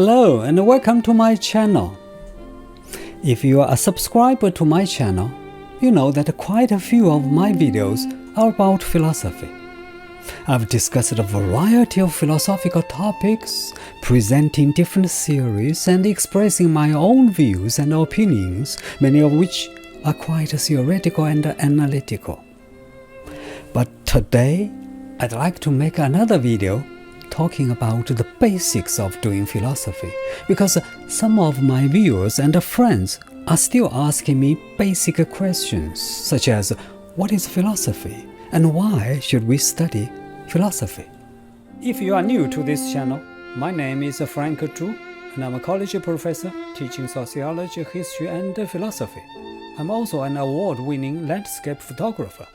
Hello and welcome to my channel. If you are a subscriber to my channel, you know that quite a few of my videos are about philosophy. I've discussed a variety of philosophical topics, presenting different theories and expressing my own views and opinions, many of which are quite theoretical and analytical. But today, I'd like to make another video talking about the basics of doing philosophy, because some of my viewers and friends are still asking me basic questions such as what is philosophy and why should we study philosophy? If you are new to this channel, my name is Frank Zhu and I'm a college professor teaching sociology, history and philosophy. I'm also an award-winning landscape photographer.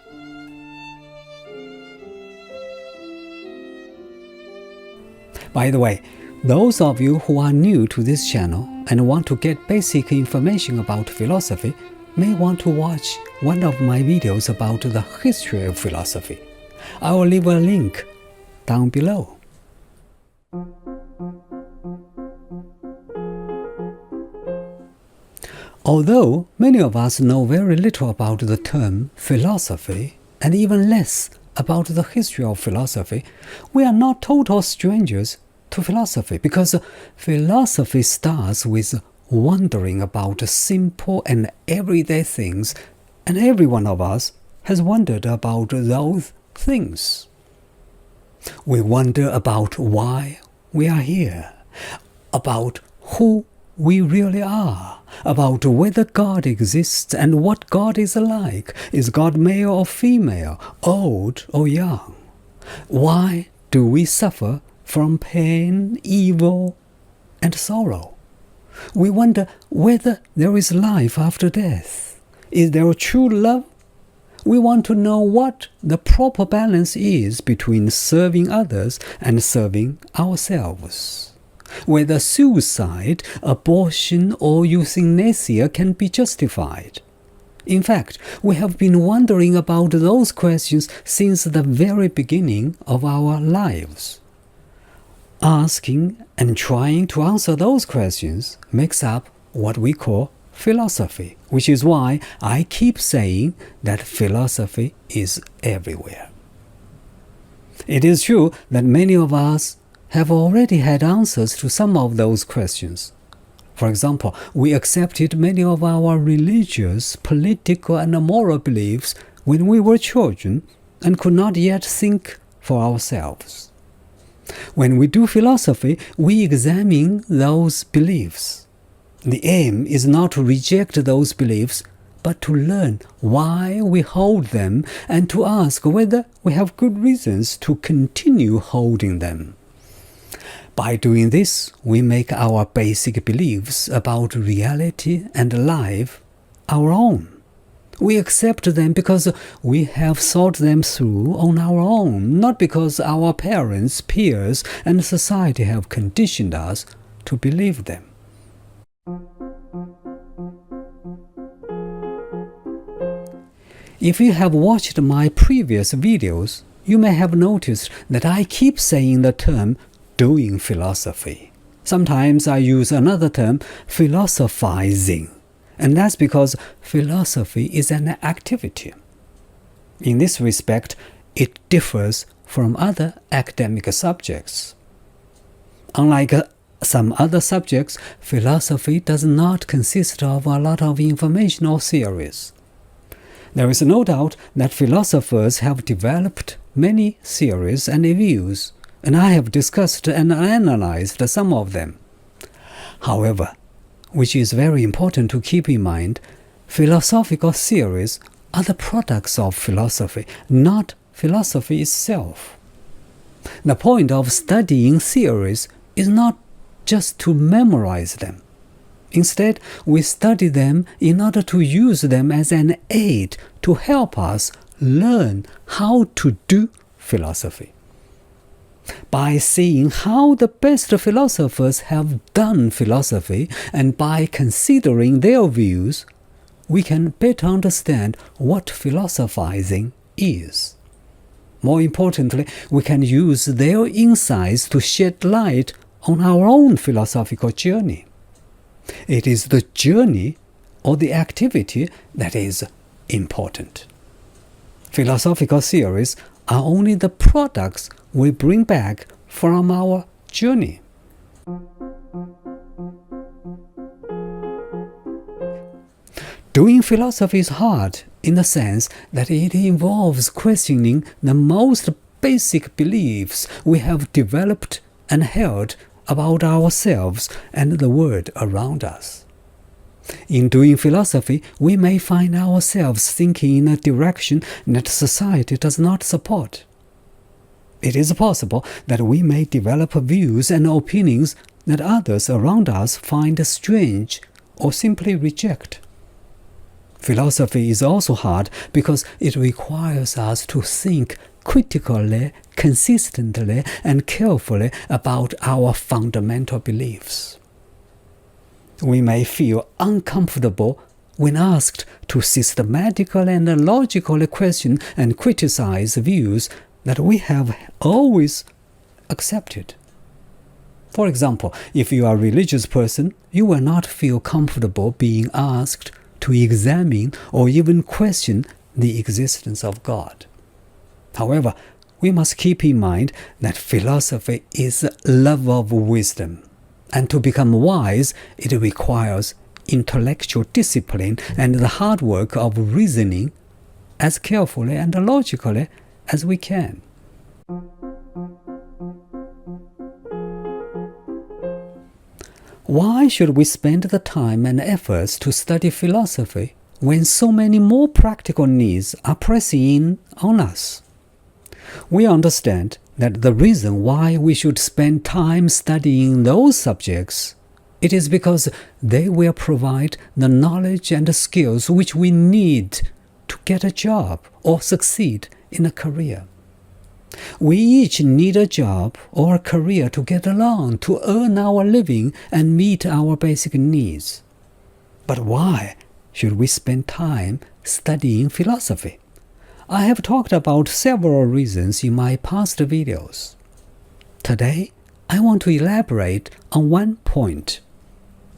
By the way, those of you who are new to this channel and want to get basic information about philosophy may want to watch one of my videos about the history of philosophy. I will leave a link down below. Although many of us know very little about the term philosophy and even less about the history of philosophy, we are not total strangers to philosophy, because philosophy starts with wondering about simple and everyday things, and every one of us has wondered about those things. We wonder about why we are here, about who we really are, about whether God exists and what God is like. Is God male or female, old or young? Why do we suffer from pain, evil, and sorrow? We wonder whether there is life after death. Is there true love? We want to know what the proper balance is between serving others and serving ourselves. Whether suicide, abortion, or euthanasia can be justified. In fact, we have been wondering about those questions since the very beginning of our lives. Asking and trying to answer those questions makes up what we call philosophy, which is why I keep saying that philosophy is everywhere. It is true that many of us have already had answers to some of those questions. For example, we accepted many of our religious, political, and moral beliefs when we were children and could not yet think for ourselves. When we do philosophy, we examine those beliefs. The aim is not to reject those beliefs, but to learn why we hold them and to ask whether we have good reasons to continue holding them. By doing this, we make our basic beliefs about reality and life our own. We accept them because we have thought them through on our own, not because our parents, peers, and society have conditioned us to believe them. If you have watched my previous videos, you may have noticed that I keep saying the term doing philosophy. Sometimes I use another term, philosophizing, and that's because philosophy is an activity. In this respect, it differs from other academic subjects. Unlike some other subjects, philosophy does not consist of a lot of information or theories. There is no doubt that philosophers have developed many theories and views, and I have discussed and analyzed some of them. However, which is very important to keep in mind, philosophical theories are the products of philosophy, not philosophy itself. The point of studying theories is not just to memorize them. Instead, we study them in order to use them as an aid to help us learn how to do philosophy. By seeing how the best philosophers have done philosophy and by considering their views, we can better understand what philosophizing is. More importantly, we can use their insights to shed light on our own philosophical journey. It is the journey or the activity that is important. Philosophical theories are only the products we bring back from our journey. Doing philosophy is hard in the sense that it involves questioning the most basic beliefs we have developed and held about ourselves and the world around us. In doing philosophy, we may find ourselves thinking in a direction that society does not support. It is possible that we may develop views and opinions that others around us find strange or simply reject. Philosophy is also hard because it requires us to think critically, consistently, and carefully about our fundamental beliefs. We may feel uncomfortable when asked to systematically and logically question and criticize views that we have always accepted. For example, if you are a religious person, you will not feel comfortable being asked to examine or even question the existence of God. However, we must keep in mind that philosophy is love of wisdom, and to become wise, it requires intellectual discipline and the hard work of reasoning as carefully and logically as we can. Why should we spend the time and efforts to study philosophy when so many more practical needs are pressing in on us? We understand that the reason why we should spend time studying those subjects, it is because they will provide the knowledge and skills which we need to get a job or succeed in a career. We each need a job or a career to get along, to earn our living and meet our basic needs. But why should we spend time studying philosophy? I have talked about several reasons in my past videos. Today, I want to elaborate on one point.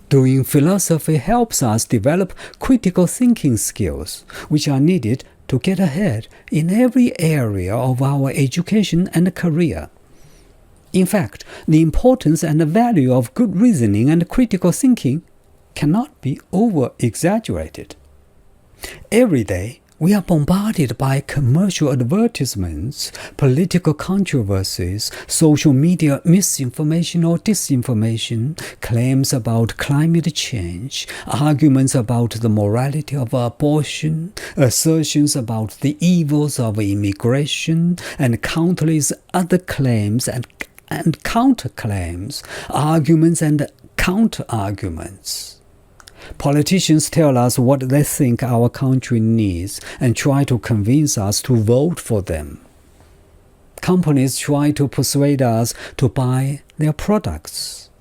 Doing philosophy helps us develop critical thinking skills, which are needed to get ahead in every area of our education and career. In fact, the importance and the value of good reasoning and critical thinking cannot be over-exaggerated. Every day, we are bombarded by commercial advertisements, political controversies, social media misinformation or disinformation, claims about climate change, arguments about the morality of abortion, assertions about the evils of immigration, and countless other claims and counterclaims, arguments and counter-arguments. Politicians tell us what they think our country needs and try to convince us to vote for them. Companies try to persuade us to buy their products.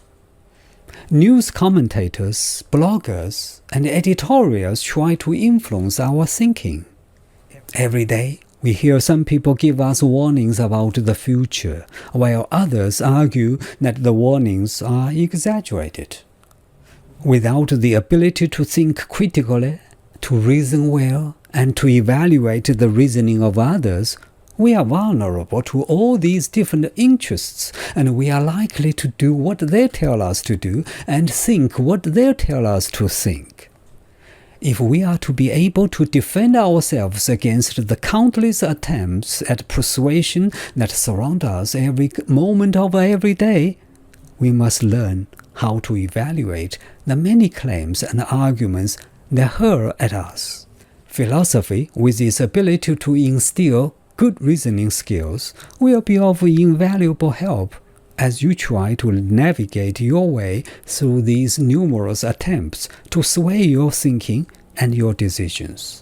News commentators, bloggers, and editorials try to influence our thinking. Every day, we hear some people give us warnings about the future, while others argue that the warnings are exaggerated. Without the ability to think critically, to reason well, and to evaluate the reasoning of others, we are vulnerable to all these different interests, and we are likely to do what they tell us to do and think what they tell us to think. If we are to be able to defend ourselves against the countless attempts at persuasion that surround us every moment of every day, we must learn how to evaluate the many claims and arguments that hurl at us. Philosophy, with its ability to instill good reasoning skills, will be of invaluable help as you try to navigate your way through these numerous attempts to sway your thinking and your decisions.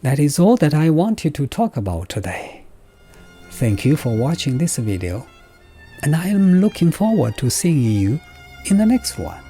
That is all that I wanted to talk about today. Thank you for watching this video, and I am looking forward to seeing you in the next one.